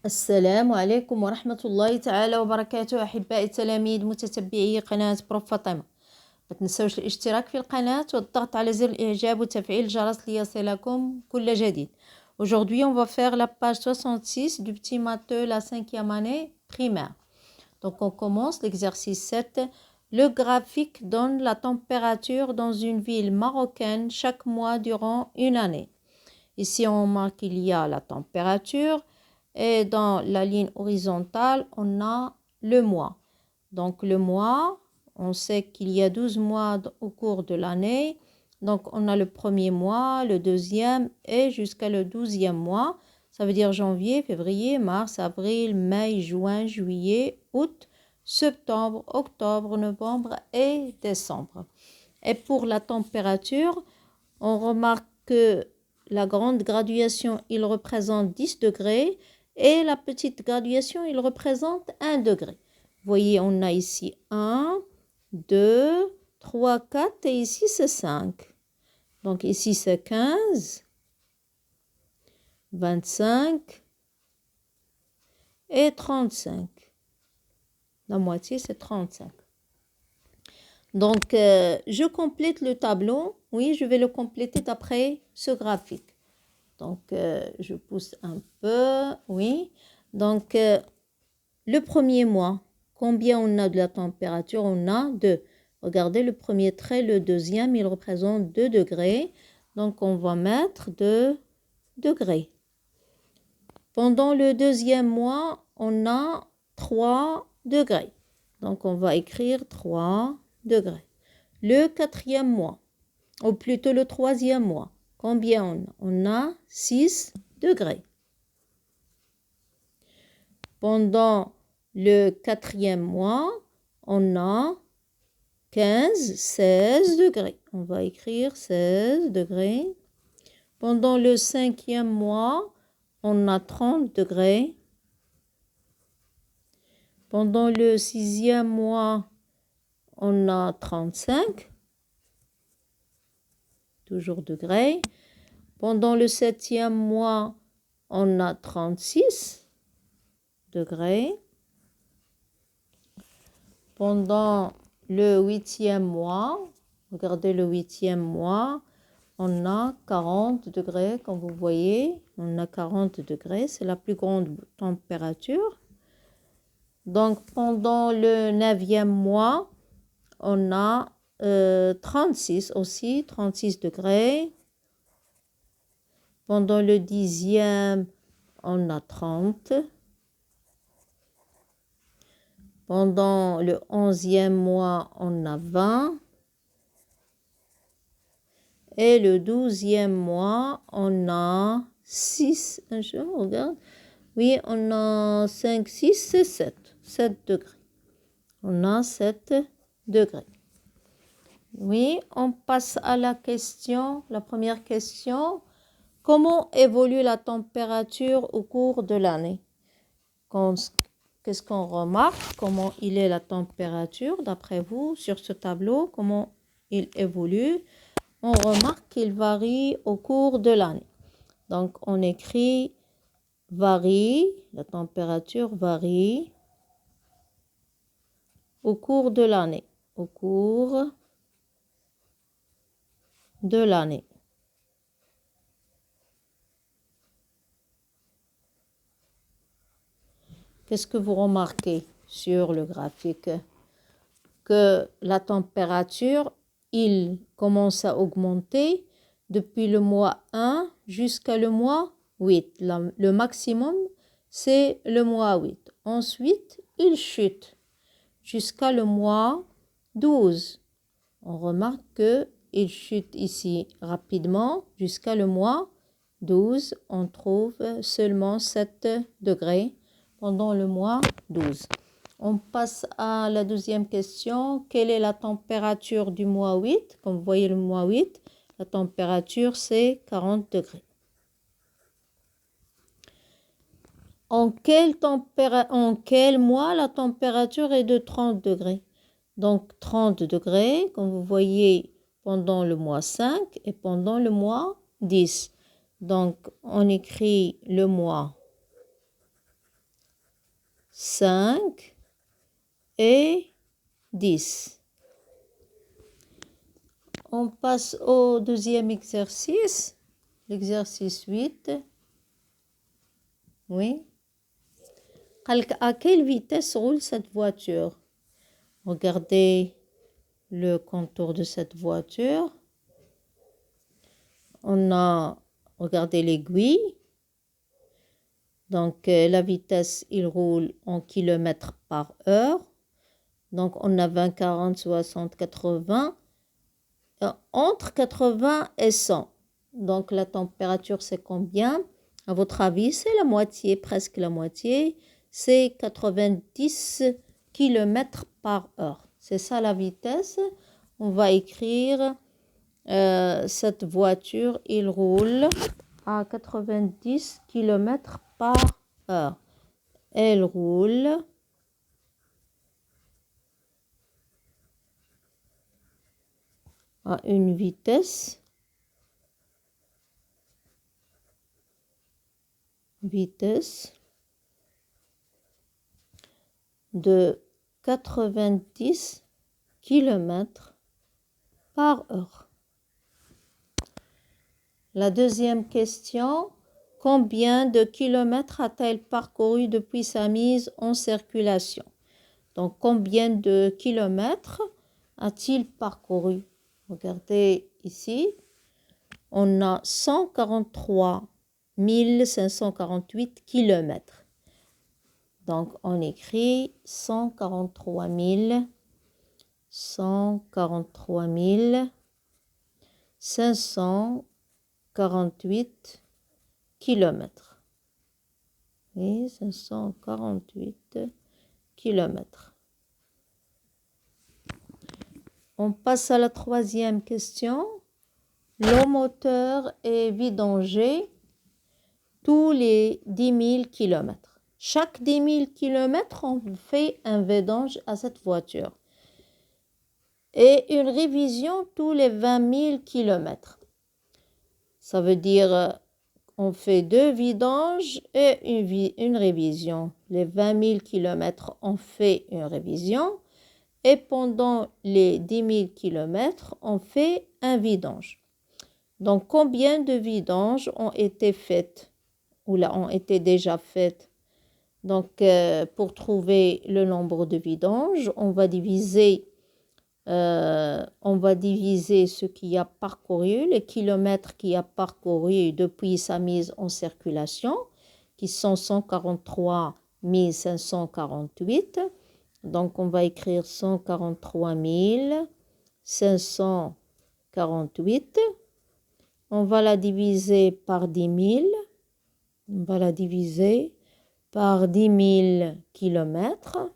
السلام عليكم ورحمة الله تعالى وبركاته أحبائي التلاميذ متتبعي قناة بروف فاطمة. ما تنسوش الاشتراك في القناة والضغط على زر الإعجاب وتفعيل الجرس ليصلكم كل جديد. Aujourd'hui, on va faire la page 66 du petit matheux, la 5e année primaire. Donc, on commence l'exercice 7. Le graphique donne la température dans une ville marocaine chaque mois durant une année. Ici, on marque qu'il y a la température. Et dans la ligne horizontale, on a le mois. Donc, le mois, on sait qu'il y a 12 mois au cours de l'année. Donc, on a le premier mois, le deuxième et jusqu'à le 12e mois. Ça veut dire janvier, février, mars, avril, mai, juin, juillet, août, septembre, octobre, novembre et décembre. Et pour la température, on remarque que la grande graduation, il représente 10 degrés. Et la petite graduation, il représente 1 degré. Vous voyez, on a ici 1, 2, 3, 4 et ici c'est 5. Donc ici c'est 15, 25 et 35. La moitié c'est 35. Donc je complète le tableau. Oui, je vais le compléter d'après ce graphique. Donc, je pousse un peu, oui. Donc, le premier mois, combien on a de la température? On a 2. Regardez le premier trait, le deuxième, il représente 2 degrés. Donc, on va mettre 2 degrés. Pendant le deuxième mois, on a 3 degrés. Donc, on va écrire 3 degrés. Le quatrième mois, ou plutôt le troisième mois. Combien on a? On a 6 degrés. Pendant le quatrième mois, on a 15, 16 degrés. On va écrire 16 degrés. Pendant le cinquième mois, on a 30 degrés. Pendant le sixième mois, on a 35. Toujours degrés. Pendant le septième mois, on a 36 degrés. Pendant le huitième mois, regardez le huitième mois, on a 40 degrés, comme vous voyez. On a 40 degrés, c'est la plus grande température. Donc, pendant le neuvième mois, on a 36 aussi, 36 degrés. Pendant le dixième, on a 30. Pendant le 11e mois, on a 20. Et le 12e mois, on a 6. Je regarde. Oui, on a 5, 6, c'est 7. 7 degrés. On a 7 degrés. Oui, on passe à la question, la première question. Comment évolue la température au cours de l'année? Qu'est-ce qu'on remarque? Comment il est la température d'après vous sur ce tableau? Comment il évolue? On remarque qu'il varie au cours de l'année. Donc, on écrit varie, la température varie au cours de l'année. Au cours de l'année. Qu'est-ce que vous remarquez sur le graphique? Que la température, il commence à augmenter depuis le mois 1 jusqu'à le mois 8. Le maximum, c'est le mois 8. Ensuite, il chute jusqu'à le mois 12. On remarque qu'il chute ici rapidement jusqu'à le mois 12. On trouve seulement 7 degrés pendant le mois 12. On passe à la deuxième question. Quelle est la température du mois 8? Comme vous voyez le mois 8, la température c'est 40 degrés. En quel mois la température est de 30 degrés? Donc 30 degrés, comme vous voyez, pendant le mois 5 et pendant le mois 10. Donc on écrit le mois 5 et 10. On passe au deuxième exercice, l'exercice 8. Oui. À quelle vitesse roule cette voiture? Regardez le contour de cette voiture. On a regardé l'aiguille. Donc, la vitesse, il roule en kilomètres par heure. Donc, on a 20, 40, 60, 80. Entre 80 et 100. Donc, la température, c'est combien? À votre avis, c'est la moitié, presque la moitié. C'est 90 km par heure. C'est ça la vitesse. On va écrire cette voiture, il roule à 90 km par heure. Elle roule à une vitesse de 90 km par heure. La deuxième question, combien de kilomètres a-t-elle parcouru depuis sa mise en circulation? Donc, combien de kilomètres a-t-il parcouru? Regardez ici, on a 143 548 kilomètres. Donc, on écrit 143 548 kilomètres. Oui, 548 kilomètres. On passe à la troisième question. Le moteur est vidangé tous les 10 000 kilomètres. Chaque 10 000 kilomètres, on fait un vidange à cette voiture. Et une révision tous les 20 000 kilomètres. Ça veut dire on fait 2 vidanges et une révision. Les 20 000 kilomètres, on fait une révision. Et pendant les 10 000 kilomètres, on fait un vidange. Donc, combien de vidanges ont été faites ou là ont été déjà faites? Donc, pour trouver le nombre de vidanges, on va diviser ce qui a parcouru, les kilomètres qui a parcouru depuis sa mise en circulation, qui sont 143 548. Donc, on va écrire 143 548. On va la diviser par 10 000. On va la diviser par 10 000 kilomètres.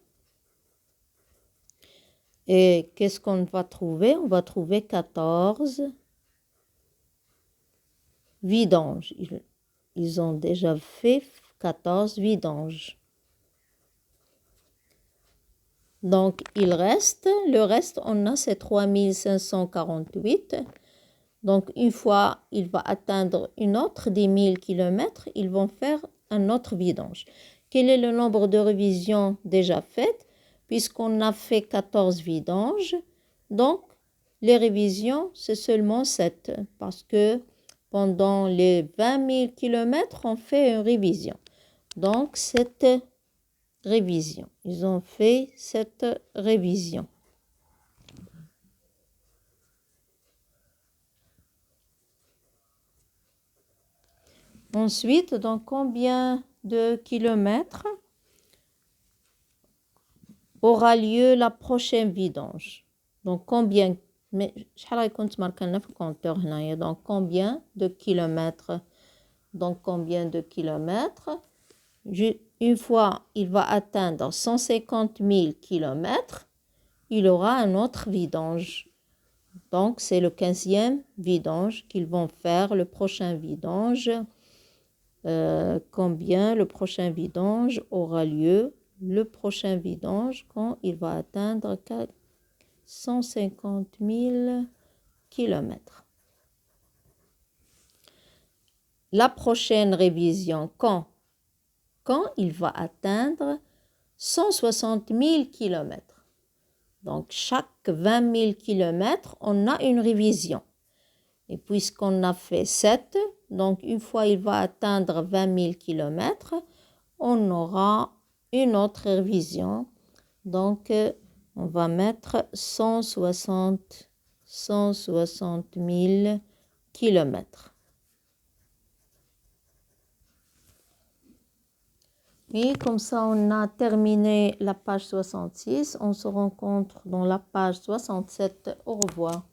Et qu'est-ce qu'on va trouver? On va trouver 14 vidanges. Ils ont déjà fait 14 vidanges. Donc, le reste, on a c'est 3548. Donc, une fois il va atteindre une autre 10 000 kilomètres, ils vont faire un autre vidange. Quel est le nombre de révisions déjà faites? Puisqu'on a fait 14 vidanges, donc les révisions, c'est seulement 7. Parce que pendant les 20 000 kilomètres, on fait une révision. Donc, cette révision. Ils ont fait cette révision. Ensuite, dans combien de kilomètres aura lieu la prochaine vidange? Donc, combien, mais donc combien de kilomètres? Donc, combien de kilomètres? Une fois il va atteindre 150 000 kilomètres, il aura un autre vidange. Donc, c'est le 15e vidange qu'ils vont faire, le prochain vidange. Combien le prochain vidange aura lieu? Le prochain vidange quand il va atteindre 150 000 kilomètres. La prochaine révision, quand il va atteindre 160 000 km. Donc, chaque 20 000 km, on a une révision. Et puisqu'on a fait 7, donc une fois il va atteindre 20 000 km, on aura une autre révision. Donc, on va mettre 160 000 km. Et comme ça, on a terminé la page 66. On se rencontre dans la page 67. Au revoir.